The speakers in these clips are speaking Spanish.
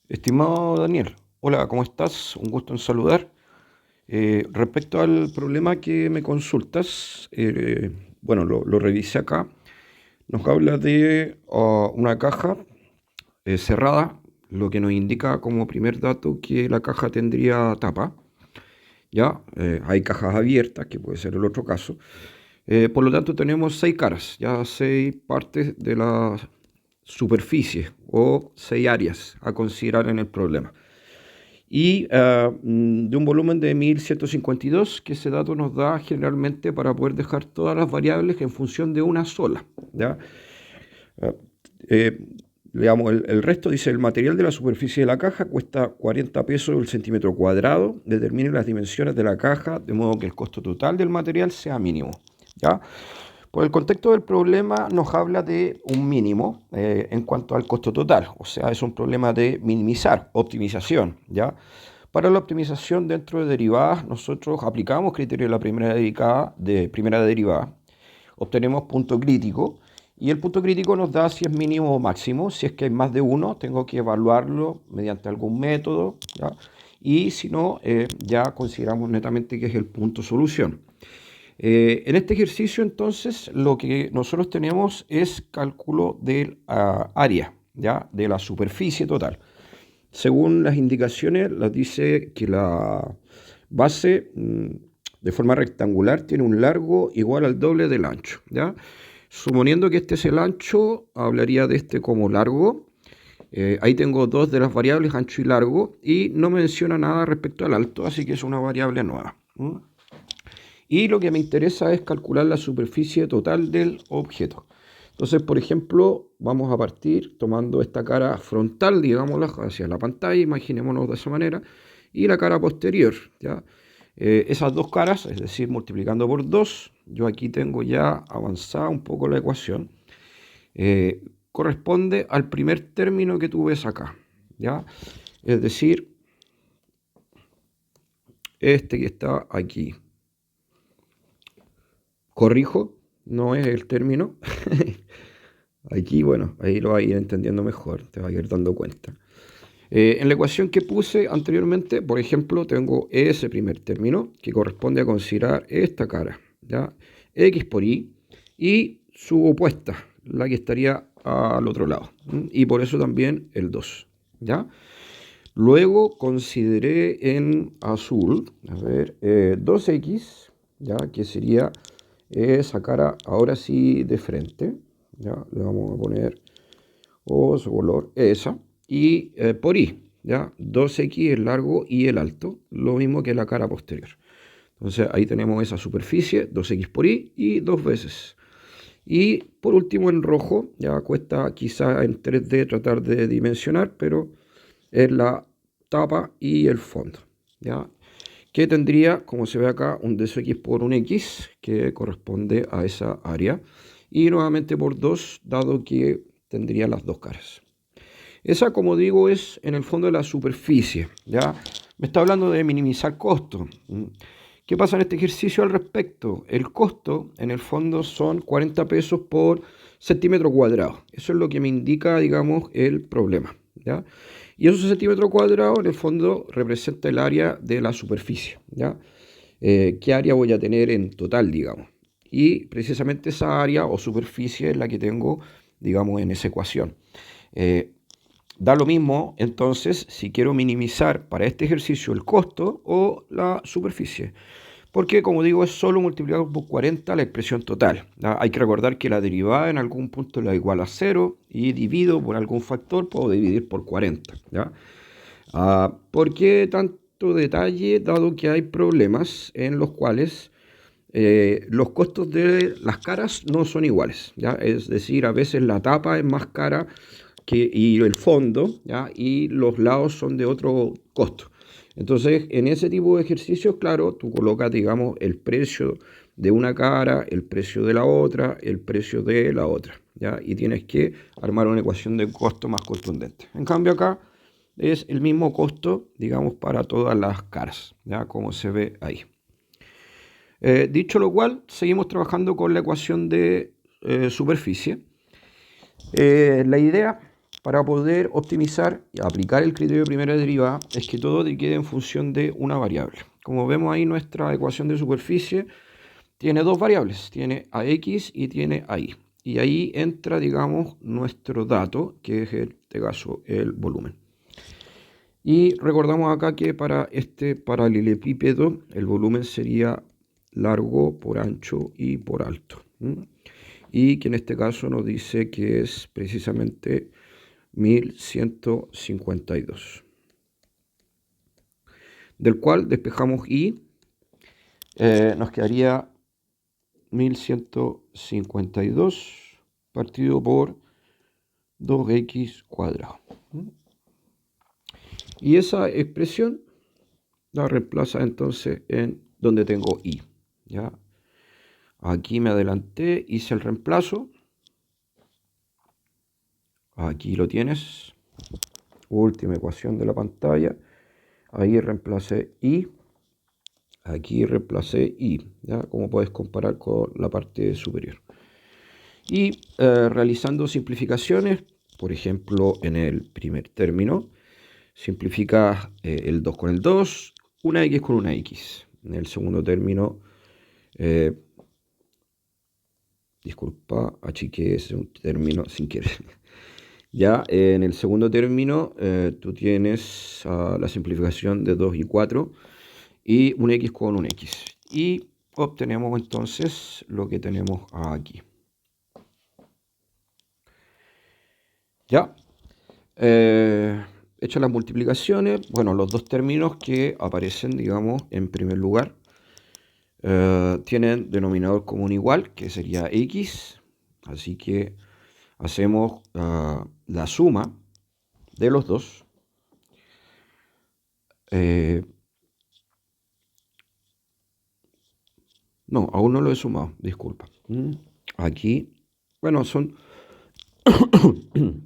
Estimado Daniel, hola, ¿cómo estás? Un gusto en saludar. Respecto al problema que me consultas, bueno, lo revisé acá. Nos habla de una caja cerrada, lo que nos indica como primer dato que la caja tendría tapa. Ya, hay cajas abiertas, que puede ser el otro caso. Por lo tanto, tenemos seis caras, ya seis partes de la superficie o seis áreas a considerar en el problema. Y de un volumen de 1152, que ese dato nos da generalmente para poder dejar todas las variables en función de una sola. ¿Ya? Ah, eh, Digamos, el resto dice, el material de la superficie de la caja cuesta 40 pesos el centímetro cuadrado, determine las dimensiones de la caja, de modo que el costo total del material sea mínimo. ¿Ya? Por el contexto del problema nos habla de un mínimo en cuanto al costo total, o sea, es un problema de minimizar, optimización, ¿ya? Para la optimización dentro de derivadas, nosotros aplicamos criterio de la primera derivada, obtenemos punto crítico y el punto crítico nos da si es mínimo o máximo. Si es que hay más de uno, tengo que evaluarlo mediante algún método, ¿ya? Y si no, ya consideramos netamente que es el punto solución. En este ejercicio, entonces, lo que nosotros tenemos es cálculo del área, ¿ya? De la superficie total. Según las indicaciones, las dice que la base de forma rectangular tiene un largo igual al doble del ancho, ¿ya? Suponiendo que este es el ancho, hablaría de este como largo. Ahí tengo dos de las variables, ancho y largo, y no menciona nada respecto al alto, así que es una variable nueva. Y lo que me interesa es calcular la superficie total del objeto. Entonces, por ejemplo, vamos a partir tomando esta cara frontal, digámosla, hacia la pantalla, imaginémonos de esa manera, y la cara posterior, ¿ya? Esas dos caras, es decir, multiplicando por 2, yo aquí tengo ya avanzada un poco la ecuación, corresponde al primer término que tú ves acá, ¿ya? Es decir, este que está aquí. Corrijo, no es el término. Aquí, bueno, ahí lo vas a ir entendiendo mejor, te vas a ir dando cuenta. En la ecuación que puse anteriormente, por ejemplo, tengo ese primer término que corresponde a considerar esta cara, ¿ya? X por y su opuesta, la que estaría al otro lado. Y por eso también el 2, ¿ya? Luego consideré en azul, a ver, 2x, ¿ya? Que sería esa cara ahora sí de frente, ¿ya? Le vamos a poner su color, esa, y por ¿ya? 2x el largo y el alto, lo mismo que la cara posterior. Entonces ahí tenemos esa superficie, 2x por y dos veces. Y por último en rojo, ya cuesta quizá en 3D tratar de dimensionar, pero es la tapa y el fondo, ¿ya? Que tendría, como se ve acá, un dx por un x, que corresponde a esa área, y nuevamente por 2, dado que tendría las dos caras. Esa, como digo, es en el fondo de la superficie, ¿ya? Me está hablando de minimizar costos. ¿Qué pasa en este ejercicio al respecto? El costo, en el fondo, son 40 pesos por centímetro cuadrado. Eso es lo que me indica, digamos, el problema, ¿ya? Y esos centímetros cuadrados, en el fondo, representa el área de la superficie, ¿ya? ¿Qué área voy a tener en total, digamos? Y precisamente esa área o superficie es la que tengo, digamos, en esa ecuación. Eh, Da lo mismo, entonces, si quiero minimizar para este ejercicio el costo o la superficie. Porque, como digo, es solo multiplicar por 40 la expresión total. ¿Ya? Hay que recordar que la derivada en algún punto la igual a 0 y divido por algún factor, puedo dividir por 40. ¿Ya? ¿Por qué tanto detalle? Dado que hay problemas en los cuales los costos de las caras no son iguales, ¿ya? Es decir, a veces la tapa es más cara y el fondo, ¿ya? Y los lados son de otro costo. Entonces, en ese tipo de ejercicios, claro, tú colocas, digamos, el precio de una cara, el precio de la otra, el precio de la otra, ¿ya? Y tienes que armar una ecuación de costo más contundente. En cambio, acá es el mismo costo, digamos, para todas las caras, ¿ya? Como se ve ahí. Dicho lo cual, seguimos trabajando con la ecuación de superficie. La idea para poder optimizar y aplicar el criterio de primera derivada es que todo te quede en función de una variable. Como vemos ahí, nuestra ecuación de superficie tiene dos variables, tiene AX y tiene AI. Y ahí entra, digamos, nuestro dato, que es en este caso el volumen. Y recordamos acá que para este paralelepípedo el volumen sería largo por ancho y por alto. Y que en este caso nos dice que es precisamente 1152. Del cual despejamos y nos quedaría 1152 partido por 2x cuadrado. Y esa expresión la reemplaza entonces en donde tengo y. ¿Ya? Aquí me adelanté, hice el reemplazo. Aquí lo tienes. Última ecuación de la pantalla. Ahí reemplacé y. Aquí reemplacé y. ¿Ya? Como puedes comparar con la parte superior. Y realizando simplificaciones, por ejemplo, en el primer término, simplificas el 2 con el 2, una x con una x. En el segundo término, disculpa, achiqué ese término sin querer. Ya en el segundo término, tú tienes la simplificación de 2 y 4 y un x con un x. Y obtenemos entonces lo que tenemos aquí. Ya. Hechas las multiplicaciones, bueno, los dos términos que aparecen, digamos, en primer lugar, tienen denominador común igual, que sería x, así que hacemos la suma de los dos. No, aún no lo he sumado, disculpa. Aquí, bueno, son...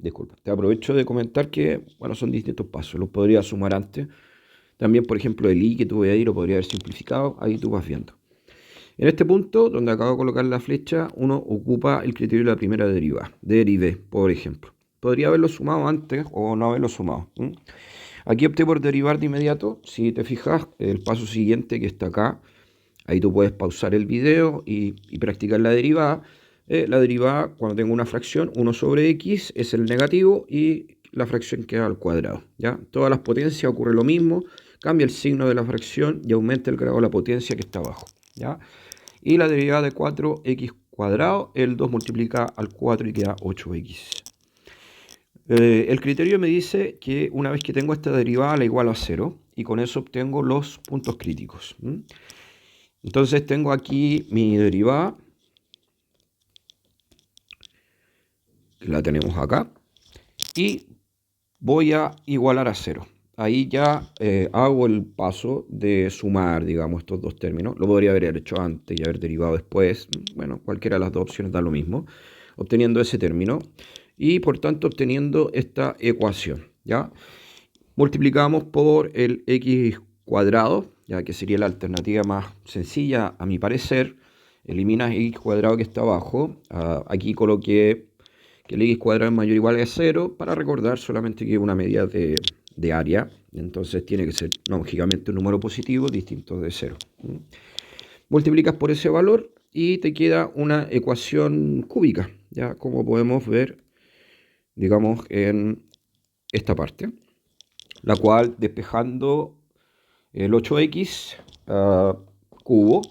Disculpa, te aprovecho de comentar que, bueno, son distintos pasos, los podría sumar antes. También, por ejemplo, el i que tuve ahí lo podría haber simplificado, ahí tú vas viendo. En este punto, donde acabo de colocar la flecha, uno ocupa el criterio de la primera derivada. Derivé, por ejemplo. Podría haberlo sumado antes o no haberlo sumado. Aquí opté por derivar de inmediato. Si te fijas, el paso siguiente que está acá, ahí tú puedes pausar el video y practicar la derivada. La derivada, cuando tengo una fracción, 1 sobre x es el negativo y la fracción queda al cuadrado. ¿Ya? Todas las potencias ocurre lo mismo. Cambia el signo de la fracción y aumenta el grado de la potencia que está abajo. ¿Ya? Y la derivada de 4x cuadrado, el 2 multiplica al 4 y queda 8x. El criterio me dice que una vez que tengo esta derivada la igualo a 0 y con eso obtengo los puntos críticos. Entonces tengo aquí mi derivada, la tenemos acá, y voy a igualar a 0. Ahí ya hago el paso de sumar, digamos, estos dos términos. Lo podría haber hecho antes y haber derivado después. Bueno, cualquiera de las dos opciones da lo mismo. Obteniendo ese término y, por tanto, obteniendo esta ecuación, ¿ya? Multiplicamos por el x cuadrado, ya que sería la alternativa más sencilla, a mi parecer. Eliminas x cuadrado que está abajo. Aquí coloqué que el x cuadrado es mayor o igual a 0 para recordar solamente que es una medida de área. Entonces tiene que ser, lógicamente, un número positivo distinto de 0. Multiplicas por ese valor y te queda una ecuación cúbica, ya como podemos ver, digamos, en esta parte, la cual despejando el 8x cubo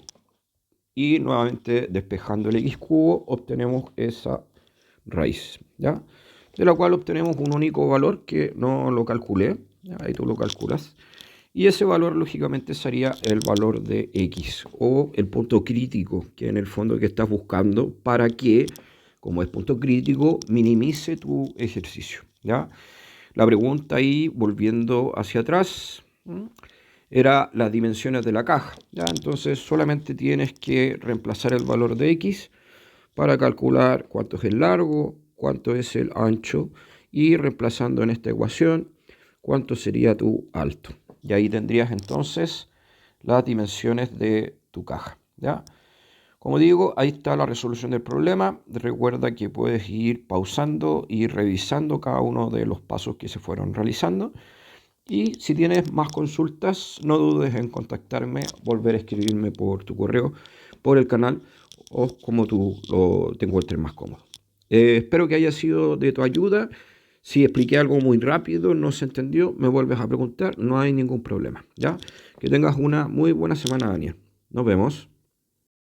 y nuevamente despejando el x cubo obtenemos esa raíz, ¿ya? De la cual obtenemos un único valor que no lo calculé, ¿ya? Ahí tú lo calculas. Y ese valor, lógicamente, sería el valor de x o el punto crítico, que en el fondo que estás buscando para que, como es punto crítico, minimice tu ejercicio, ¿ya? La pregunta ahí, volviendo hacia atrás, era las dimensiones de la caja, ¿ya? Entonces solamente tienes que reemplazar el valor de x para calcular cuánto es el largo, cuánto es el ancho y reemplazando en esta ecuación cuánto sería tu alto. Y ahí tendrías entonces las dimensiones de tu caja, ¿ya? Como digo, ahí está la resolución del problema. Recuerda que puedes ir pausando y revisando cada uno de los pasos que se fueron realizando. Y si tienes más consultas, no dudes en contactarme, volver a escribirme por tu correo, por el canal o como tú te encuentres más cómodo. Espero que haya sido de tu ayuda. Si expliqué algo muy rápido, no se entendió, me vuelves a preguntar, no hay ningún problema, ¿ya? Que tengas una muy buena semana, Daniel. Nos vemos.